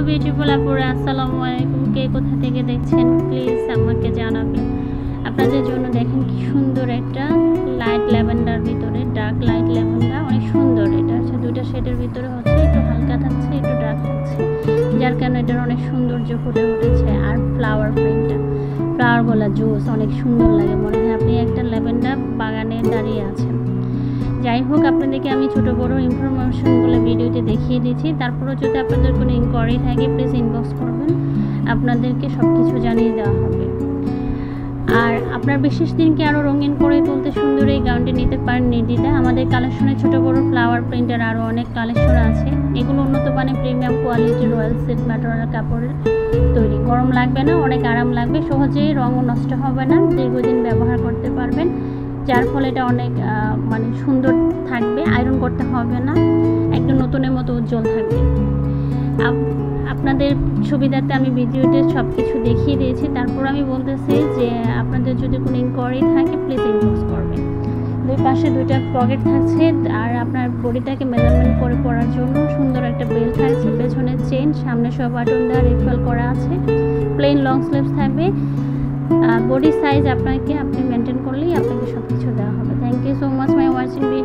Beautiful আপুরা, আসসালামু আলাইকুম। কে কোথা থেকে দেখছেন প্লিজ আমাকে জানাবেন। আপনাদের জন্য দেখেন কি সুন্দর একটা লাইট ল্যাভেন্ডার ভিতরে, ডার্ক লাইট ল্যাভেন্ডার, অনেক সুন্দর। এটা হচ্ছে দুইটা শেডের ভিতরে, হচ্ছে একটু হালকা থাকছে, একটু ডার্ক থাকছে, যার কারণে এটার অনেক সৌন্দর্য ফুটে উঠেছে। আর ফ্লাওয়ার প্রিন্টটা, ফ্লাওয়ারগুলো জুস অনেক সুন্দর লাগে, মনে হয় আপনি একটা ল্যাভেন্ডার বাগানে দাঁড়িয়ে আছেন। যাই হোক, আপনাদেরকে আমি ছোটো বড়ো ইনফরমেশনগুলো ভিডিওতে দেখিয়ে দিচ্ছি। তারপরেও যদি আপনাদের কোনো ইনকোয়ারি থাকে প্লিজ ইনবক্স করবেন, আপনাদেরকে সব কিছু জানিয়ে দেওয়া হবে। আর আপনার বিশেষ দিনকে আরও রঙিন করে তুলতে সুন্দর এই গাউনটি নিতে পারেন নির্দ্বিধায়। আমাদের কালেকশনে ছোটো বড়ো ফ্লাওয়ার প্রিন্টের আরও অনেক কালেকশন আছে। এগুলো উন্নত মানের প্রিমিয়াম কোয়ালিটির রয়্যাল সিল্ক ম্যাটেরিয়াল কাপড়ের তৈরি। গরম লাগবে না, অনেক আরাম লাগবে, সহজেই রঙও নষ্ট হবে না, দীর্ঘদিন ব্যবহার করতে পারবেন, যার ফলে এটা অনেক সুন্দর থাকবে, আয়রন করতে হবে না, একদম নতুনের মতো উজ্জ্বল থাকবে। আপনাদের সুবিধার্থে আমি ভিডিওতে সব কিছু দেখিয়ে দিয়েছি। তারপর আমি বলতেছি যে আপনাদের যদি কোনো ইনকোয়ারি থাকে প্লিজ ইনবক্স করবেন। দুই পাশে দুইটা পকেট থাকছে, আর আপনার বডিটাকে মেজারমেন্ট করে পরার জন্য সুন্দর একটা বেল্ট থাকছে, পেছনে চেন, সামনে সব বাটন দেওয়া রিফেল করা আছে, প্লেন লং স্লিভস থাকবে। বডি সাইজ আপনি মেনটেন করলেই আপনাকে সব কিছু দেওয়া হবে। Thank you so much my watching video.